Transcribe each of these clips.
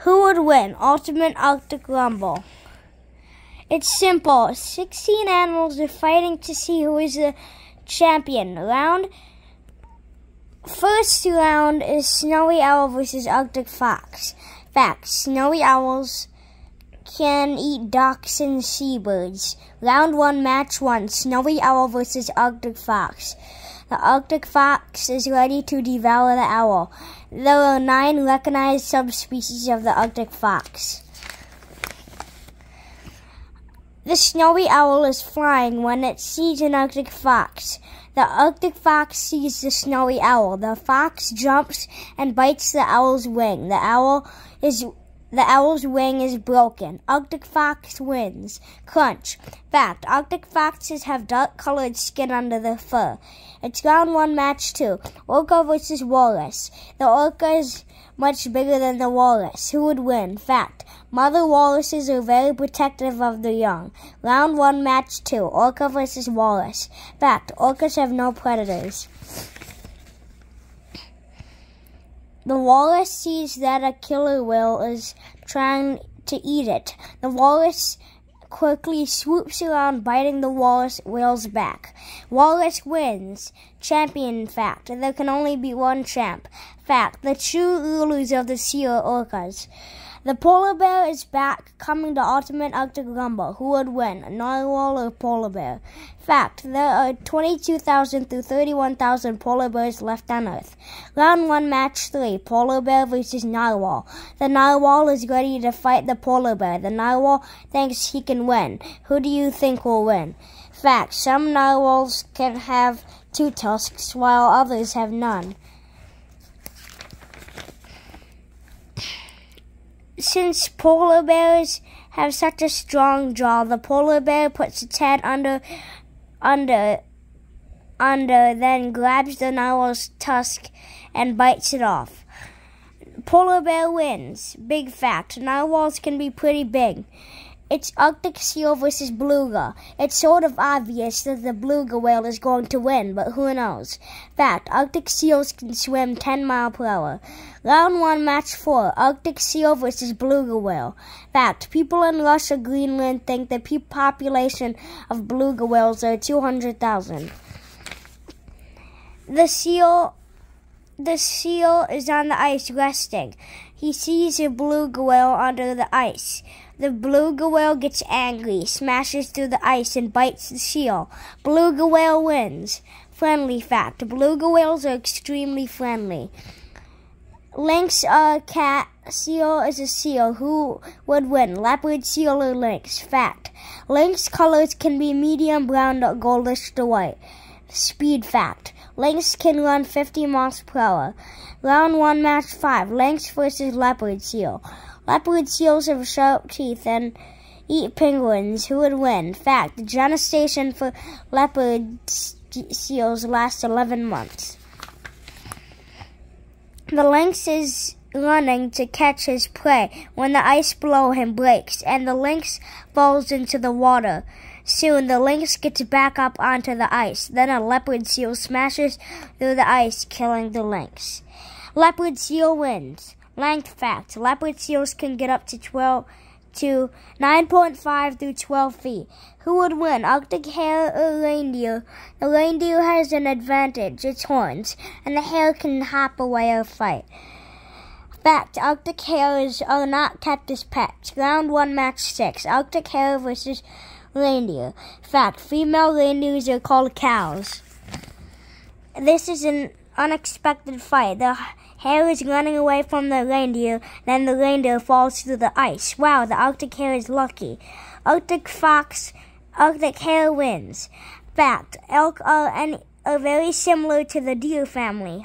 Who would win? Ultimate Arctic Rumble. It's simple. 16 animals are fighting to see who is the champion. First round is Snowy Owl versus Arctic Fox. Fact: snowy owls can eat ducks and seabirds. Round 1, match 1. Snowy Owl versus Arctic Fox. The Arctic fox is ready to devour the owl. There are 9 recognized subspecies of the Arctic fox. The snowy owl is flying when it sees an Arctic fox. The Arctic fox sees the snowy owl. The fox jumps and bites the owl's wing. The owl's wing is broken. Arctic fox wins. Crunch. Fact: Arctic foxes have dark-colored skin under their fur. It's round 1, match 2. Orca versus walrus. The orca is much bigger than the walrus. Who would win? Fact: mother walruses are very protective of their young. Round 1, match 2. Orca versus walrus. Fact: orcas have no predators. The walrus sees that a killer whale is trying to eat it. The walrus quickly swoops around, biting the whale's back. Walrus wins. Champion. Fact: there can only be one champ. Fact: the true rulers of the sea are orcas. The polar bear is back, coming to Ultimate Arctic Rumble. Who would win? Narwhal or polar bear? Fact: there are 22,000 through 31,000 polar bears left on Earth. Round 1, match 3. Polar bear versus narwhal. The narwhal is ready to fight the polar bear. The narwhal thinks he can win. Who do you think will win? Fact: some narwhals can have 2 tusks, while others have none. Since polar bears have such a strong jaw, the polar bear puts its head under, then grabs the narwhal's tusk and bites it off. Polar bear wins. Big fact: narwhals can be pretty big. It's Arctic seal versus beluga. It's sort of obvious that the beluga whale is going to win, but who knows? Fact: Arctic seals can swim 10 miles per hour. Round 1, match 4. Arctic seal versus beluga whale. Fact: people in Russia, Greenland think the population of beluga whales are 200,000. The seal is on the ice resting. He sees a beluga whale under the ice. The beluga whale gets angry, smashes through the ice, and bites the seal. Beluga whale wins. Friendly fact: beluga whales are extremely friendly. Lynx are a cat. Seal is a seal. Who would win? Leopard, seal, or lynx? Fact: lynx colors can be medium brown or goldish to white. Speed fact: lynx can run 50 miles per hour. Round 1, match 5. Lynx versus leopard seal. Leopard seals have sharp teeth and eat penguins. Who would win? Fact: the gestation for leopard seals lasts 11 months. The lynx is running to catch his prey when the ice below him breaks and the lynx falls into the water. Soon, the lynx gets back up onto the ice. Then a leopard seal smashes through the ice, killing the lynx. Leopard seal wins. Length fact: leopard seals can get up to 9.5 through 12 feet. Who would win? Arctic hare or reindeer? The reindeer has an advantage: its horns, and the hare can hop away or fight. Fact: Arctic hares are not kept as pets. Round 1, match 6. Arctic hare versus reindeer. Fact: female reindeers are called cows. This is an unexpected fight. The hare is running away from the reindeer, then the reindeer falls through the ice. Wow, the Arctic hare is lucky. Arctic hare wins. Fact: elk are very similar to the deer family.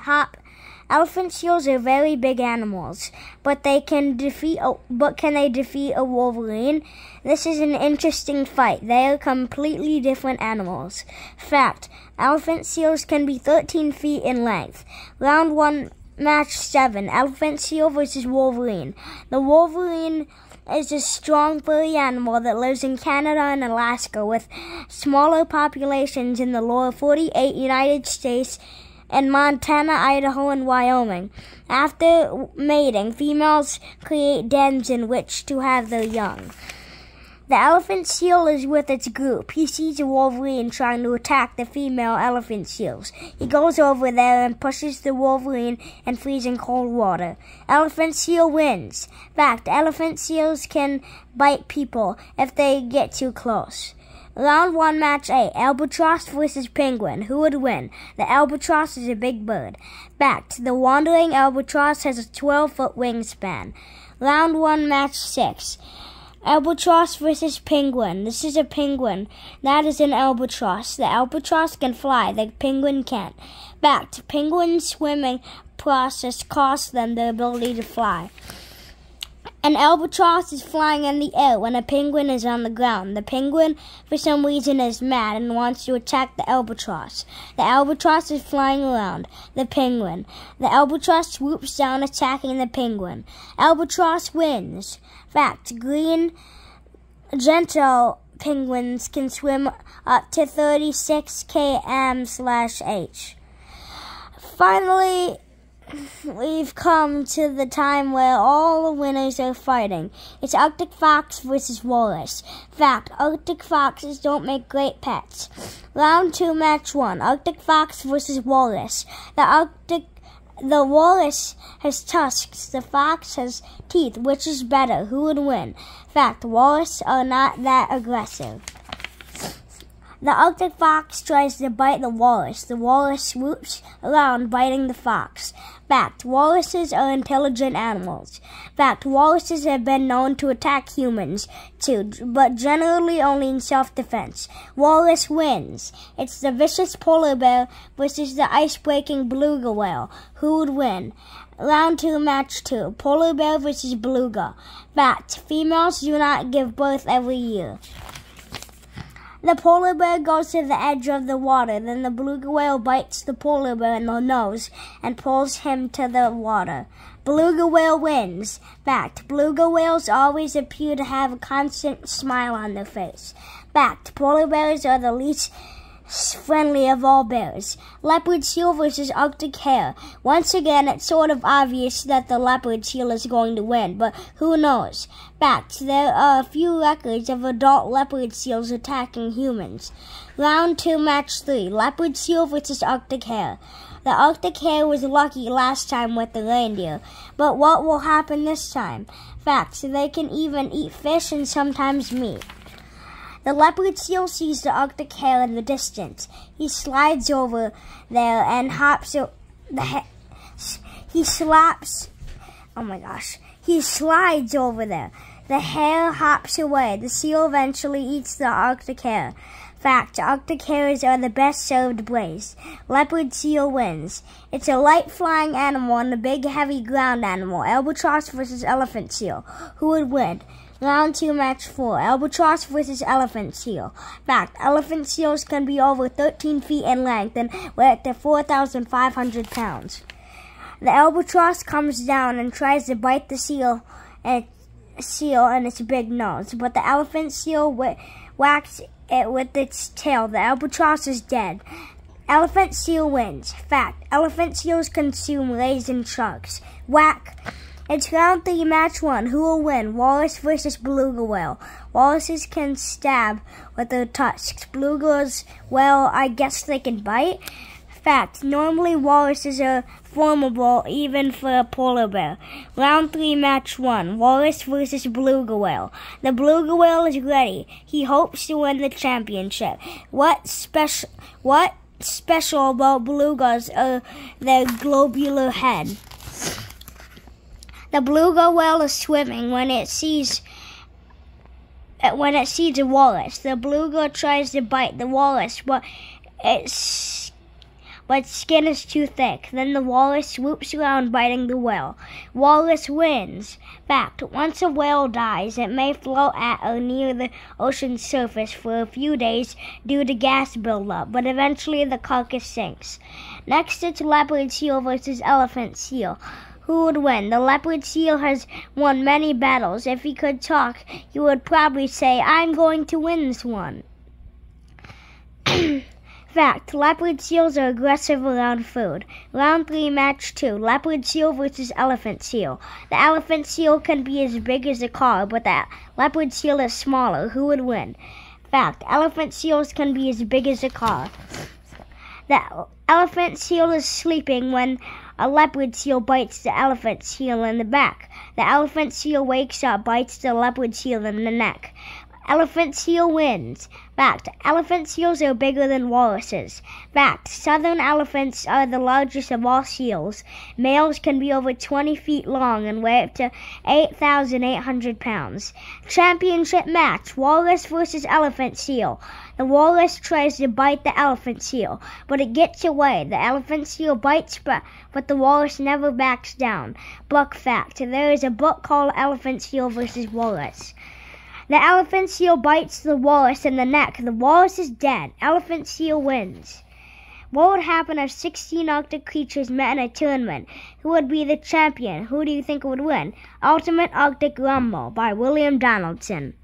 Elephant seals are very big animals, but can they defeat a wolverine? This is an interesting fight. They are completely different animals. Fact: elephant seals can be 13 feet in length. Round 1, match 7. Elephant seal versus wolverine. The wolverine is a strong, furry animal that lives in Canada and Alaska, with smaller populations in the lower 48 United States in Montana, Idaho, and Wyoming. After mating, females create dens in which to have their young. The elephant seal is with its group. He sees a wolverine trying to attack the female elephant seals. He goes over there and pushes the wolverine in freezing cold water. Elephant seal wins. Fact, elephant seals can bite people if they get too close. Round 1, Match 8. Albatross versus penguin. Who would win? The albatross is a big bird. Fact, the wandering albatross has a 12-foot wingspan. Round 1, Match 6. Albatross versus penguin. This is a penguin. That is an albatross. The albatross can fly. The penguin can't. Fact, penguins' swimming process costs them the ability to fly. An albatross is flying in the air when a penguin is on the ground. The penguin, for some reason, is mad and wants to attack the albatross. The albatross is flying around the penguin. The albatross swoops down, attacking the penguin. Albatross wins. Fact, green, gentle penguins can swim up to 36 km/h. Finally, we've come to the time where all the winners are fighting. It's Arctic fox versus walrus. Fact, Arctic foxes don't make great pets. Round 2, Match 1. Arctic fox versus walrus. The walrus has tusks. The fox has teeth. Which is better? Who would win? Fact, walrus are not that aggressive. The Arctic fox tries to bite the walrus. The walrus swoops around, biting the fox. Fact, walruses are intelligent animals. Fact, walruses have been known to attack humans, too, but generally only in self-defense. Walrus wins. It's the vicious polar bear versus the ice-breaking beluga whale. Who would win? Round 2, Match 2. Polar bear versus beluga. Fact, females do not give birth every year. The polar bear goes to the edge of the water. Then the beluga whale bites the polar bear in the nose and pulls him to the water. Beluga whale wins. Fact, beluga whales always appear to have a constant smile on their face. Fact, polar bears are the least friendly of all bears. Leopard seal versus Arctic hare. Once again, it's sort of obvious that the leopard seal is going to win, but who knows? Fact, there are a few records of adult leopard seals attacking humans. Round 2, Match 3. Leopard seal versus Arctic hare. The Arctic hare was lucky last time with the reindeer, but what will happen this time? Fact, they can even eat fish and sometimes meat. The leopard seal sees the Arctic hare in the distance. He slides over there and hops. He slides over there. The hare hops away. The seal eventually eats the Arctic hare. Fact, Arctic hares are the best served braised. Leopard seal wins. It's a light flying animal and a big heavy ground animal. Albatross versus elephant seal. Who would win? Round 2, Match 4. Albatross versus elephant seal. Fact, elephant seals can be over 13 feet in length and weigh up to 4,500 pounds. The albatross comes down and tries to bite the seal in its big nose, but the elephant seal whacks it with its tail. The albatross is dead. Elephant seal wins. Fact, elephant seals consume rays and sharks. Whack. It's round 3, Match 1. Who will win? Walrus versus beluga whale. Walruses can stab with their tusks. Belugas, well, I guess they can bite. Fact, normally walruses are formidable even for a polar bear. Round 3, Match 1. Walrus versus beluga whale. The beluga whale is ready. He hopes to win the championship. What special about belugas are their globular head. The beluga whale is swimming when it sees a walrus. The beluga tries to bite the walrus, but its skin is too thick. Then the walrus swoops around, biting the whale. Walrus wins. Fact, once a whale dies, it may float at or near the ocean's surface for a few days due to gas buildup, but eventually the carcass sinks. Next, it's leopard seal versus elephant seal. Who would win? The leopard seal has won many battles. If he could talk, he would probably say, "I'm going to win this one." Fact: leopard seals are aggressive around food. Round 3, match 2. Leopard seal versus elephant seal. The elephant seal can be as big as a car, but the leopard seal is smaller. Who would win? Fact: elephant seals can be as big as a car. The elephant seal is sleeping when a leopard seal bites the elephant seal in the back. The elephant seal wakes up, bites the leopard seal in the neck. Elephant seal wins. Fact: elephant seals are bigger than walruses. Fact: southern elephants are the largest of all seals. Males can be over 20 feet long and weigh up to 8,800 pounds. Championship match: walrus versus elephant seal. The walrus tries to bite the elephant seal, but it gets away. The elephant seal bites, but the walrus never backs down. Book fact: there is a book called Elephant Seal versus Walrus. The elephant seal bites the walrus in the neck. The walrus is dead. Elephant seal wins. What would happen if 16 Arctic creatures met in a tournament? Who would be the champion? Who do you think would win? Ultimate Arctic Rumble by William Donaldson.